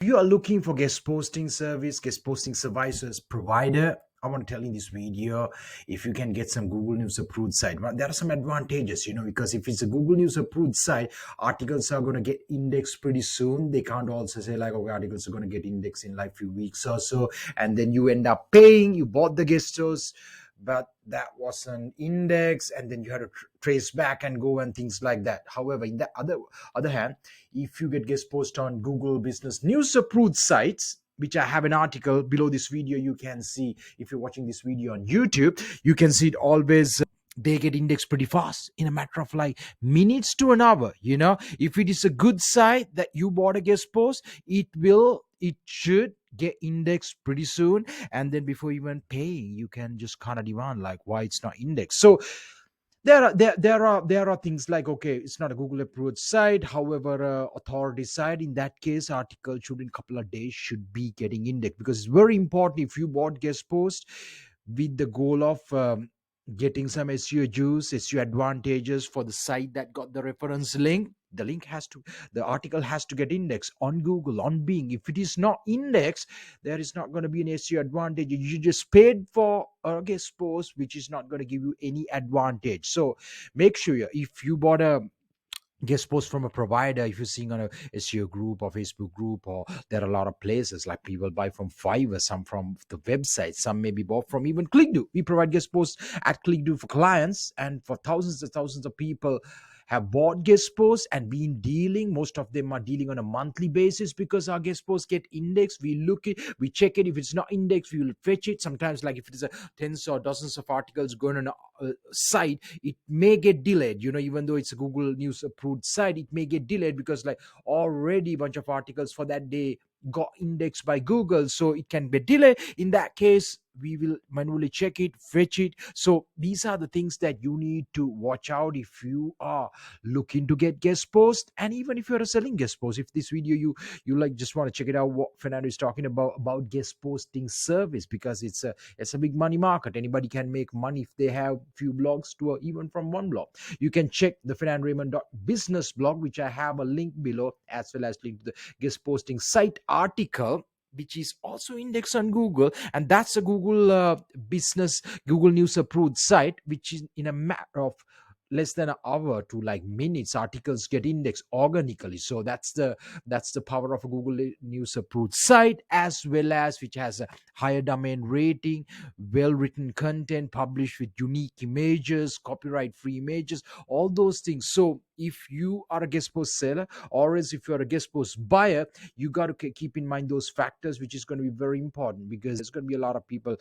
You are looking for guest posting service, guest posting services provider, I want to tell in this video, if you can get some Google News approved site. Well, there are some advantages, because if it's a Google News approved site, articles are going to get indexed pretty soon. They can't also say like, okay, articles are going to get indexed in like few weeks or so, and then you end up paying. You bought the guest host, but that was an index, and then you had to trace back and go and things like that. However, in the other hand, if you get guest post on Google Business News approved sites, which I have an article below this video, you can see. If you're watching this video on YouTube, you can see it always. They get indexed pretty fast in a matter of like minutes to an hour. If it is a good site that you bought a guest post, it should get indexed pretty soon. And then before even paying, you can just kind of demand like why it's not indexed. So there are things like, okay, it's not a Google approved site, however authority site. In that case, article should in a couple of days should be getting indexed, because it's very important. If you bought guest post with the goal of getting some SEO juice, SEO advantages for the site that got the reference link, the article has to get indexed on Google, on Bing. If it is not indexed, there is not going to be an SEO advantage. You just paid for a guest post which is not going to give you any advantage. So make sure if you bought a guest post from a provider, if you're seeing on a SEO group or Facebook group, or there are a lot of places like people buy from Fiverr, some from the website, some maybe bought from even ClickDo. We provide guest posts at ClickDo for clients, and for thousands and thousands of people have bought guest posts and been dealing. Most of them are dealing on a monthly basis, because our guest posts get indexed. We look it, we check it. If it's not indexed, we will fetch it. Sometimes, like if it is a tens or dozens of articles going on a site, it may get delayed. Even though it's a Google News approved site, it may get delayed because like already a bunch of articles for that day got indexed by Google, so it can be delayed. In that case, we will manually check it, fetch it. So these are the things that you need to watch out if you are looking to get guest post. And even if you're a selling guest post, if this video you like just want to check it out, what Fernando is talking about guest posting service, because it's a big money market. Anybody can make money if they have few blogs to even from one blog. You can check the fernandoraymond.business blog, which I have a link below, as well as link to the guest posting site article, which is also indexed on Google. And that's a Google News approved site, which is in a matter of less than an hour to like minutes, articles get indexed organically. So that's the power of a Google News approved site, as well as which has a higher domain rating, well written content, published with unique images, copyright free images, all those things. So if you are a guest post seller, or as if you're a guest post buyer, you got to keep in mind those factors, which is going to be very important, because there's going to be a lot of people.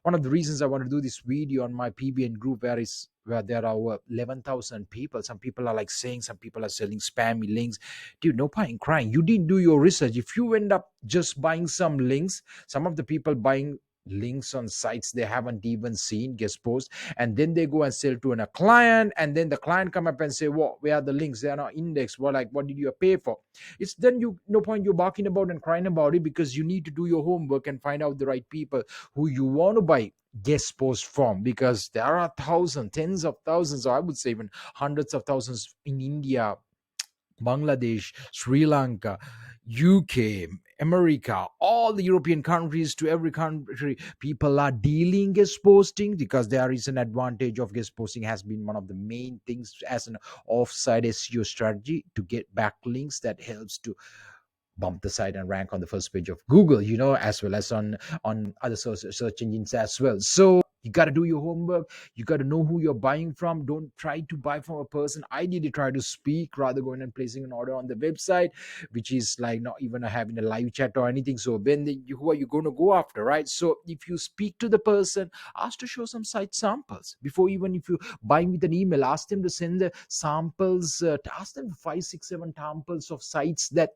One of the reasons I want to do this video on my PBN group, where there are over 11,000 people. Some people are like saying, some people are selling spammy links. Dude, no point in crying. You didn't do your research. If you end up just buying some links, some of the people buying links on sites they haven't even seen, guest post, and then they go and sell to a client, and then the client come up and say, "What? Where are the links? They are not indexed. What did you pay for?" It's then you no point you barking about and crying about it, because you need to do your homework and find out the right people who you want to buy guest post from, because there are thousands, tens of thousands, or I would say even hundreds of thousands in India, Bangladesh, Sri Lanka, UK, America, all the European countries. To every country, people are dealing guest posting, because there is an advantage of guest posting, has been one of the main things as an offsite SEO strategy to get backlinks that helps to bump the site and rank on the first page of Google, as well as on other search engines as well. So you got to do your homework. You got to know who you're buying from. Don't try to buy from a person. Ideally, try to speak rather going and placing an order on the website, which is like not even having a live chat or anything. So then who are you going to go after, right? So if you speak to the person, ask to show some site samples before, even if you buying with an email, ask them to send the samples. Ask them 5, 6, 7 samples of sites that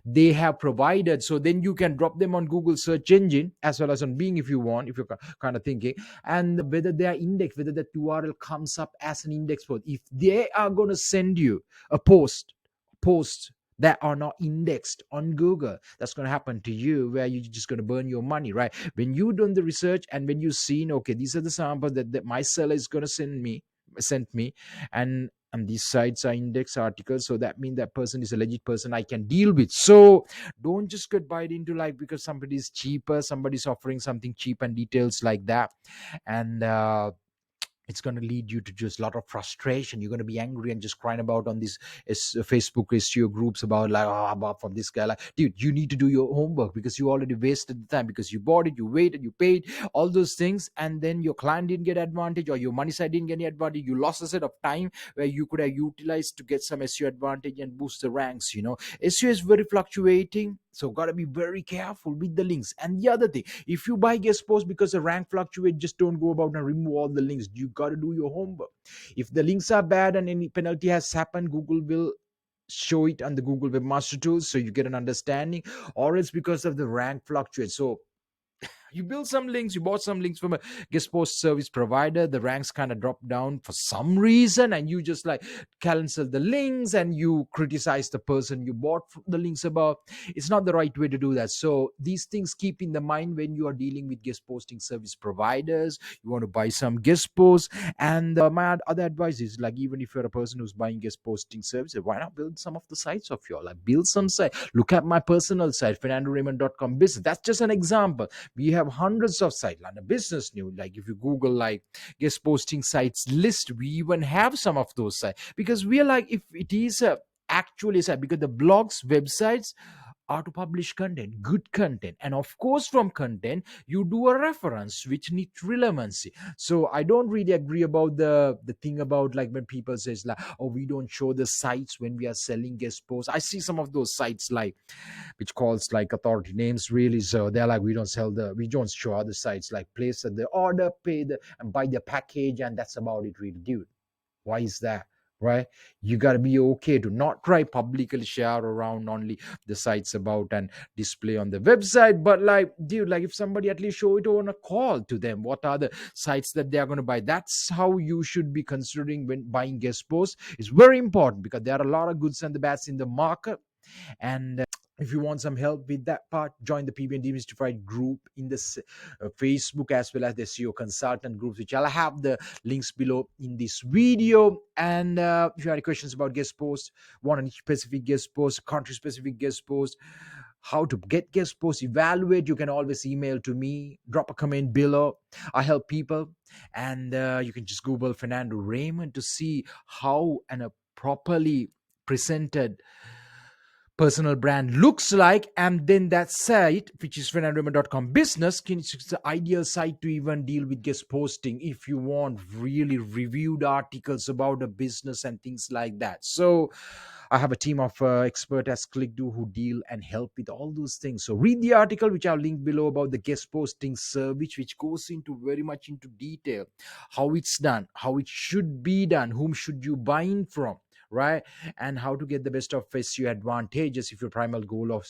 they have provided. So then you can drop them on Google search engine as well as on Bing, if you want, if you're kind of thinking, and whether they are indexed, whether that URL comes up as an index post. If they are going to send you a post that are not indexed on Google, that's going to happen to you, where you're just going to burn your money, right? When you done the research, and when you've seen, okay, these are the samples that my seller is going to send me, and and these sites are index articles, so that means that person is a legit person I can deal with. So don't just get bite into like because somebody is cheaper, somebody's offering something cheap and details like that. And it's going to lead you to just a lot of frustration. You're going to be angry and just crying about on these Facebook SEO groups about like, oh, about from this guy. Like, dude, you need to do your homework because you already wasted the time because you bought it, you waited, you paid all those things, and then your client didn't get advantage or your money side didn't get any advantage. You lost a set of time where you could have utilized to get some SEO advantage and boost the ranks. SEO is very fluctuating, so gotta be very careful with the links. And the other thing, if you buy guest post because the rank fluctuate, just don't go about and remove all the links. You got to do your homework. If the links are bad and any penalty has happened, Google will show it on the Google webmaster tools so you get an understanding, or it's because of the rank fluctuates. So you build some links, you bought some links from a guest post service provider, the ranks kind of drop down for some reason, and you just like cancel the links and you criticize the person you bought the links about. It's not the right way to do that. So these things keep in the mind when you are dealing with guest posting service providers. You want to buy some guest posts. And my other advice is like, even if you're a person who's buying guest posting services, why not build some of the sites of your, like build some site. Look at my personal site, fernandoraymond.com business. That's just an example. We have hundreds of sites like a business new, like if you Google like guest posting sites list, we even have some of those sites because we are like, if it is a actually site, because the blogs, websites are to publish content, good content, and of course from content you do a reference which needs relevancy. So I don't really agree about the thing about like when people says like, oh, we don't show the sites when we are selling guest posts. I see some of those sites like which calls like authority names really, so they're like, we don't show other sites, like place the order, pay the and buy the package, and that's about it really, dude. Why is that? Right? You got to be okay to not try publicly share around only the sites about and display on the website, but like, dude, like if somebody at least show it on a call to them what are the sites that they are going to buy. That's how you should be considering when buying guest posts. It's very important because there are a lot of goods and the bads in the market. And if you want some help with that part, join the PB and Demystified group in the Facebook, as well as the SEO consultant groups, which I'll have the links below in this video. And if you have any questions about guest posts, want any specific guest post, country specific guest post, how to get guest posts, evaluate, you can always email to me, drop a comment below. I help people. And you can just Google Fernando Raymond to see how and a properly presented personal brand looks like. And then that site, which is fernandoraymond.com business, it's the ideal site to even deal with guest posting if you want really reviewed articles about a business and things like that. So I have a team of expert as ClickDo who deal and help with all those things. So read the article which I'll link below about the guest posting service, which goes into very much into detail how it's done, how it should be done, whom should you buy in from, right? And how to get the best of SEO advantages if your primary goal of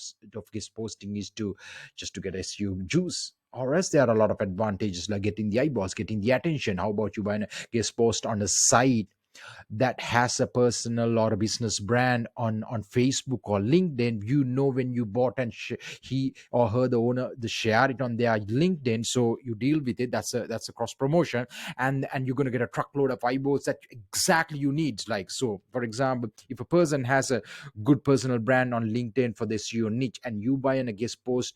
guest posting is to just to get SEO juice. Or else there are a lot of advantages like getting the eyeballs, getting the attention. How about you buying a guest post on a site that has a personal or a business brand on Facebook or LinkedIn? When you bought and he or her, the owner, the share it on their LinkedIn, so you deal with it. That's a cross promotion, and you're going to get a truckload of eyeballs that exactly you need. Like, so for example, if a person has a good personal brand on LinkedIn for this your niche, and you buy in a guest post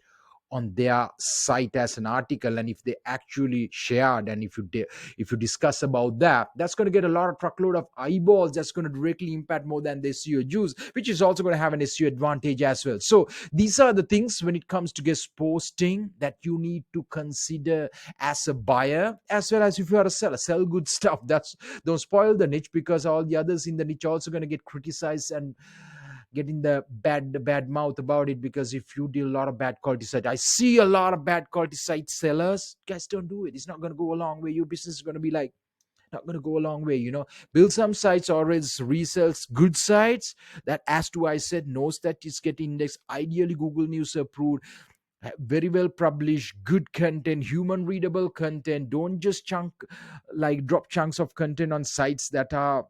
on their site as an article, and if they actually shared, and if you discuss about that, that's going to get a lot of truckload of eyeballs. That's going to directly impact more than the SEO juice, which is also going to have an SEO advantage as well. So these are the things when it comes to guest posting that you need to consider as a buyer, as well as if you are a seller. Sell good stuff. Don't spoil the niche, because all the others in the niche also going to get criticized and getting the bad mouth about it. Because if you deal a lot of bad quality site, I see a lot of bad quality site sellers, guys, don't do it. It's not going to go a long way. Your business is going to be like not going to go a long way. Build some sites or else resells good sites that, as to I said, knows that it's getting indexed, ideally Google News approved, very well published, good content, human readable content. Don't just drop chunks of content on sites that are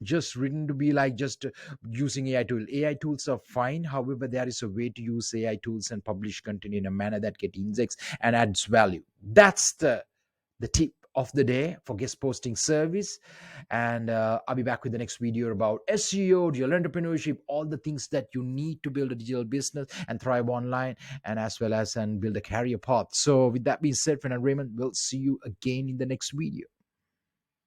just written to be like just using AI tools are fine. However, there is a way to use AI tools and publish content in a manner that get indexed and adds value. That's the tip of the day for guest posting service. And I'll be back with the next video about SEO, digital entrepreneurship, all the things that you need to build a digital business and thrive online, and as well as and build a career path. So with that being said, friend and Raymond, we'll see you again in the next video.